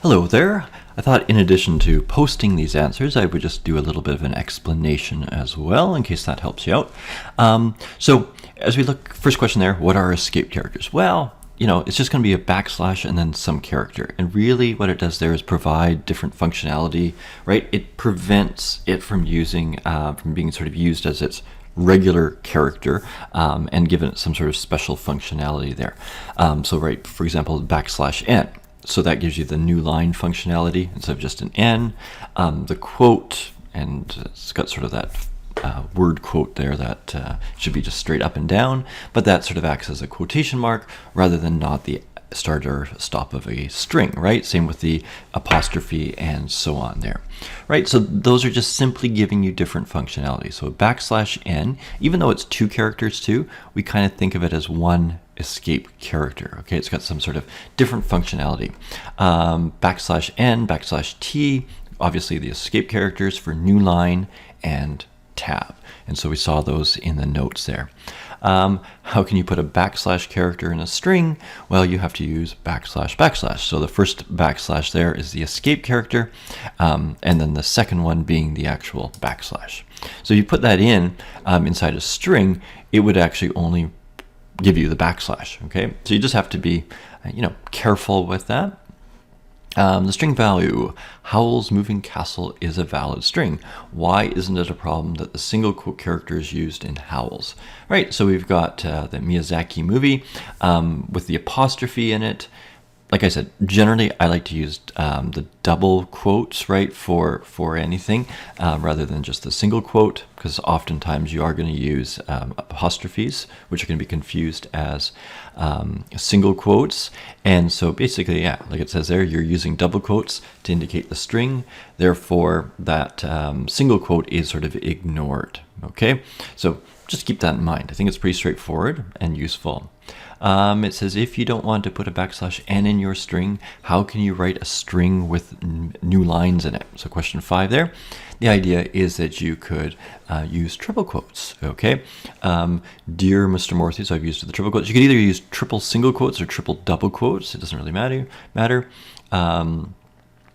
Hello there. I thought in addition to posting these answers, I would just do a little bit of an explanation as well, in case that helps you out. So as we look, first question there, what are escape characters? Well, it's just going to be a backslash and then some character. And really what it does there is provide different functionality, right? It prevents it from being sort of used as its regular character and given it some sort of special functionality there. So right, for example, \n. So that gives you the new line functionality instead of just an N. The quote, and it's got sort of that word quote there that should be just straight up and down, but that sort of acts as a quotation mark rather than not the start or stop of a string, right? Same with the apostrophe and so on there, right? So those are just simply giving you different functionality. So \n, even though it's two characters too, we kind of think of it as one escape character. Okay, it's got some sort of different functionality. \n, \t, obviously the escape characters for new line and tab. And so we saw those in the notes there. How can you put a backslash character in a string? Well, you have to use \\. So the first backslash there is the escape character, and then the second one being the actual backslash. So if you put that in inside a string, it would actually only give you the backslash. Okay, so you just have to be, careful with that. The string value, Howl's moving castle is a valid string. Why isn't it a problem that the single quote character is used in Howl's? Right, so we've got the Miyazaki movie with the apostrophe in it. Like I said, generally I like to use the double quotes, right, for anything rather than just the single quote, because oftentimes you are going to use apostrophes, which are going to be confused as single quotes. And so basically, yeah, like it says there, you're using double quotes to indicate the string. Therefore, that single quote is sort of ignored. Okay, so just keep that in mind. I think it's pretty straightforward and useful. It says, if you don't want to put a \n in your string, how can you write a string with new lines in it? So question 5 there. The idea is that you could use triple quotes, okay? Dear Mr. Morthy, so I've used the triple quotes. You could either use triple single quotes or triple double quotes. It doesn't really matter.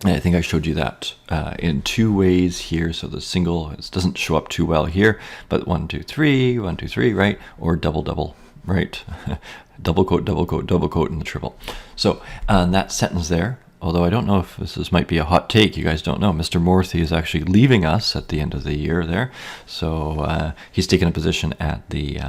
And I think I showed you that in two ways here. So the single, it doesn't show up too well here, but 1, 2, 3, 1, 2, 3, right? Or double, right? Double quote in the triple. So that sentence there, although I don't know if this might be a hot take, you guys don't know, Mr. Morthy is actually leaving us at the end of the year there. So he's taken a position at the,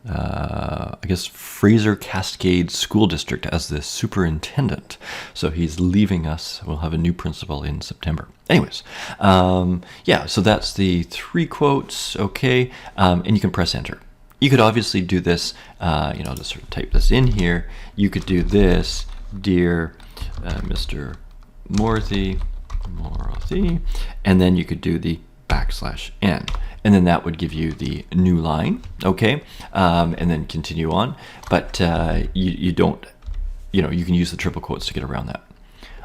I guess, Fraser Cascade School District as the superintendent. So he's leaving us. We'll have a new principal in September. Anyways, yeah, so that's the 3 quotes, okay, and you can press enter. You could obviously do this, just sort of type this in here. You could do this, dear Mr. Morthy, and then you could do the \n. And then that would give you the new line, okay? And then continue on. But you don't, you can use the triple quotes to get around that.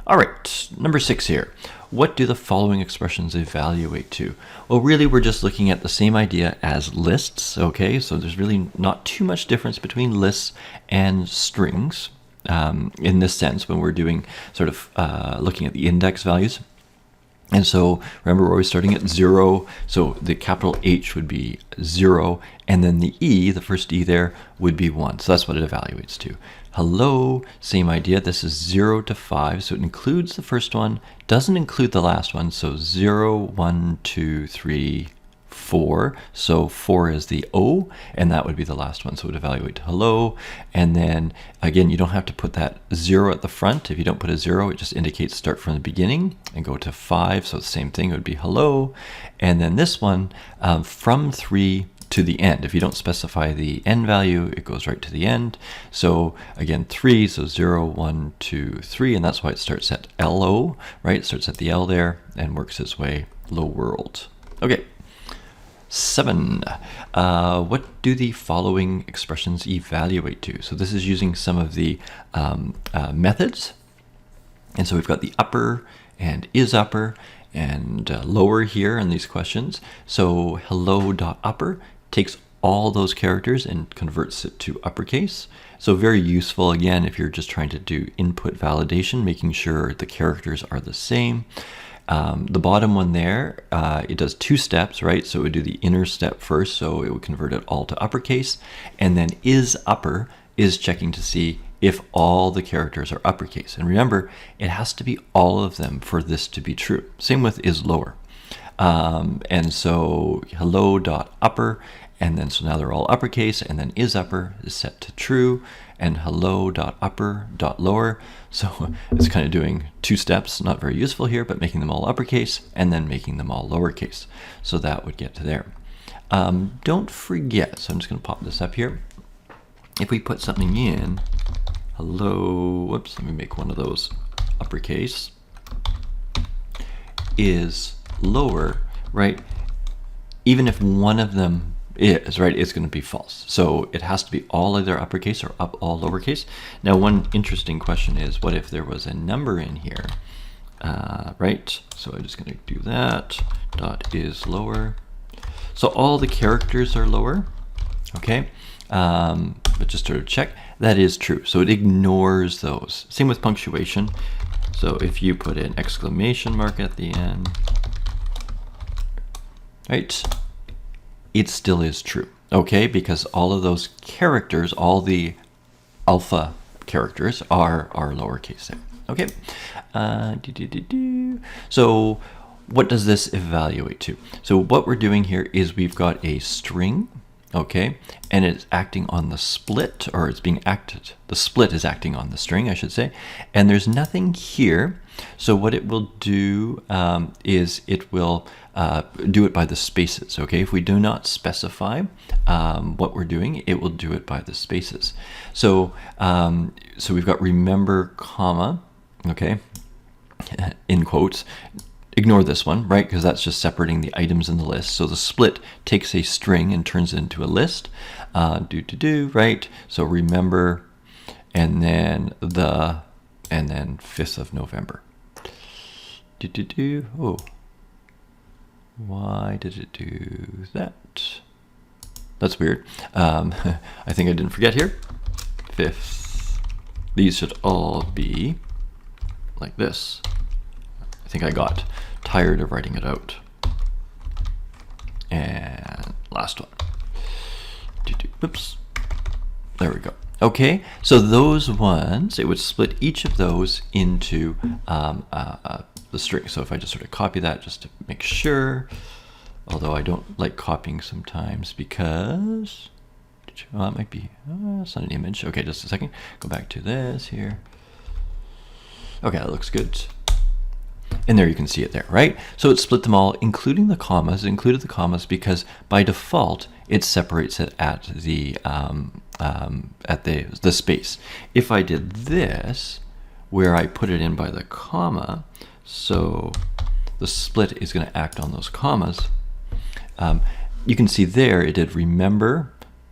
All right, number 6 here. What do the following expressions evaluate to? Well, really, we're just looking at the same idea as lists, okay? So there's really not too much difference between lists and strings in this sense when we're doing sort of looking at the index values. And so remember, we're always starting at 0. So the capital H would be 0, and then the E, the first E there, would be 1. So that's what it evaluates to. Hello, same idea. This is 0 to 5. So it includes the first one, doesn't include the last one. So 0, 1, 2, 3, 4. So 4 is the O, and that would be the last one. So it would evaluate to hello. And then again, you don't have to put that 0 at the front. If you don't put a 0, it just indicates start from the beginning and go to 5. So the same thing, it would be hello. And then this one, from 3 to the end. If you don't specify the end value, it goes right to the end. So again, 3, so 0, 1, 2, 3, and that's why it starts at LO, right? It starts at the L there and works its way low world. Okay. 7. What do the following expressions evaluate to? So this is using some of the methods. And so we've got the upper and is upper and lower here in these questions. So hello.upper takes all those characters and converts it to uppercase. So very useful, again, if you're just trying to do input validation, making sure the characters are the same. The bottom one there, it does 2 steps, right? So it would do the inner step first, so it would convert it all to uppercase, and then is upper is checking to see if all the characters are uppercase. And remember, it has to be all of them for this to be true. Same with is lower. And so hello.upper, and then so now they're all uppercase, and then is upper is set to true, and hello.upper.lower. So it's kind of doing 2 steps, not very useful here, but making them all uppercase and then making them all lowercase. So that would get to there. Don't forget, so I'm just going to pop this up here. If we put something in, hello, whoops, let me make one of those uppercase, is lower, right? Even if one of them is, right, it's going to be false. So it has to be all either uppercase or all lowercase. Now, one interesting question is, what if there was a number in here, right? So I'm just going to do that, dot is lower. So all the characters are lower, okay? But just to check, that is true. So it ignores those. Same with punctuation. So if you put an exclamation mark at the end, right, it still is true, okay? Because all of those characters, all the alpha characters are lowercase there, okay? So what does this evaluate to? So what we're doing here is we've got a string, okay? And it's acting on the split, or it's being acted. The split is acting on the string, I should say. And there's nothing here. So what it will do is it will do it by the spaces, okay? If we do not specify what we're doing, it will do it by the spaces. So, so we've got remember, comma, okay, in quotes. Ignore this one, right? Because that's just separating the items in the list. So the split takes a string and turns it into a list. Right? So remember, and then 5th of November. Oh, why did it do that? That's weird. I think I didn't forget here. 5th. These should all be like this. I think I got tired of writing it out. And last one. Oops. There we go. Okay, so those ones, it would split each of those into the string. So if I just sort of copy that just to make sure, although I don't like copying sometimes because, well, that might be, it's not an image. Okay, just a second. Go back to this here. Okay, that looks good. And there you can see it there, right? So it split them all, including the commas. It included the commas because by default it separates it at the space. If I did this, where I put it in by the comma, so the split is going to act on those commas. You can see there it did remember,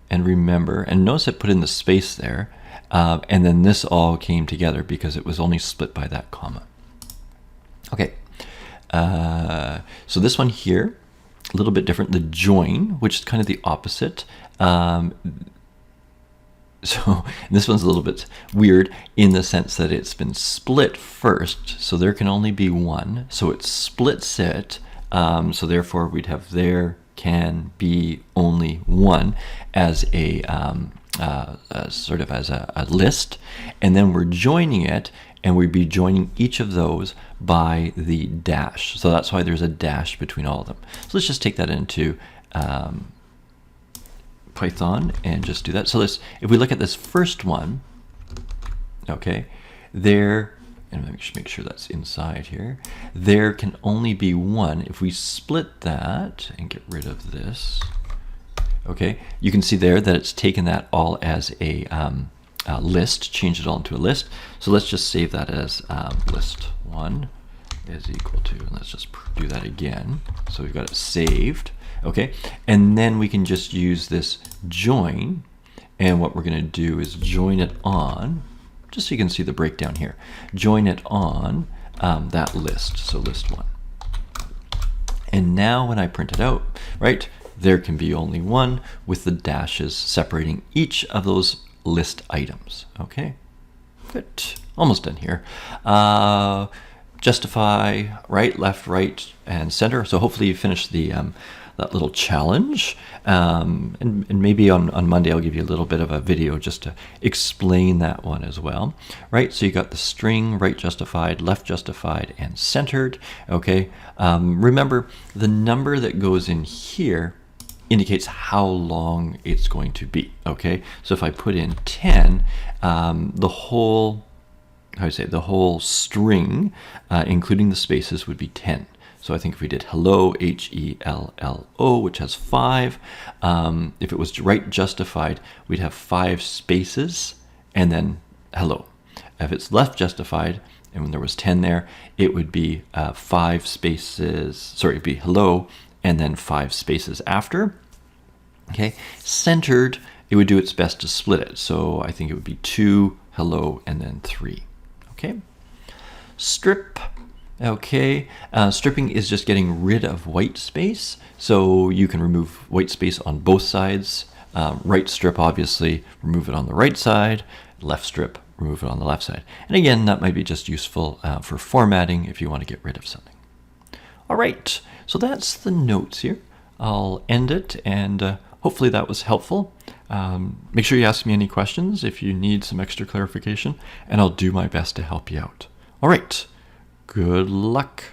and notice it put in the space there, and then this all came together because it was only split by that comma. Okay, so this one here, a little bit different, the join, which is kind of the opposite. So this one's a little bit weird in the sense that it's been split first, so there can only be one. So it splits it, so therefore we'd have there can be only one as a sort of as a list, and then we're joining it, and we'd be joining each of those by the dash. So that's why there's a dash between all of them. So let's just take that into Python and just do that. So let's, if we look at this first one, okay, there, and let me just make sure that's inside here, there can only be one. If we split that and get rid of this, okay, you can see there that it's taken that all as a list, change it all into a list. So let's just save that as list1 is equal to, and let's just do that again. So we've got it saved, okay? And then we can just use this join, and what we're gonna do is join it on, just so you can see the breakdown here, join it on that list, so list1. And now when I print it out, right, there can be only one with the dashes separating each of those list items. Okay, good. Almost done here. Justify right, left, right, and center. So hopefully you finished the that little challenge. And maybe on Monday I'll give you a little bit of a video just to explain that one as well. Right, so you got the string, right justified, left justified, and centered. Okay, remember the number that goes in here indicates how long it's going to be. Okay, so if I put in 10, the whole the whole string, including the spaces, would be 10. So I think if we did hello, H-E-L-L-O, which has 5, if it was right justified, we'd have 5 spaces and then hello. If it's left justified, and when there was 10 there, it would be 5 spaces, sorry, it'd be hello and then 5 spaces after. Okay, centered, it would do its best to split it. So I think it would be 2, hello, and then 3. Okay, strip. Okay, stripping is just getting rid of white space. So you can remove white space on both sides. Right strip, obviously, remove it on the right side. Left strip, remove it on the left side. And again, that might be just useful for formatting if you want to get rid of something. All right, so that's the notes here. I'll end it, and hopefully that was helpful. Make sure you ask me any questions if you need some extra clarification, and I'll do my best to help you out. All right, good luck.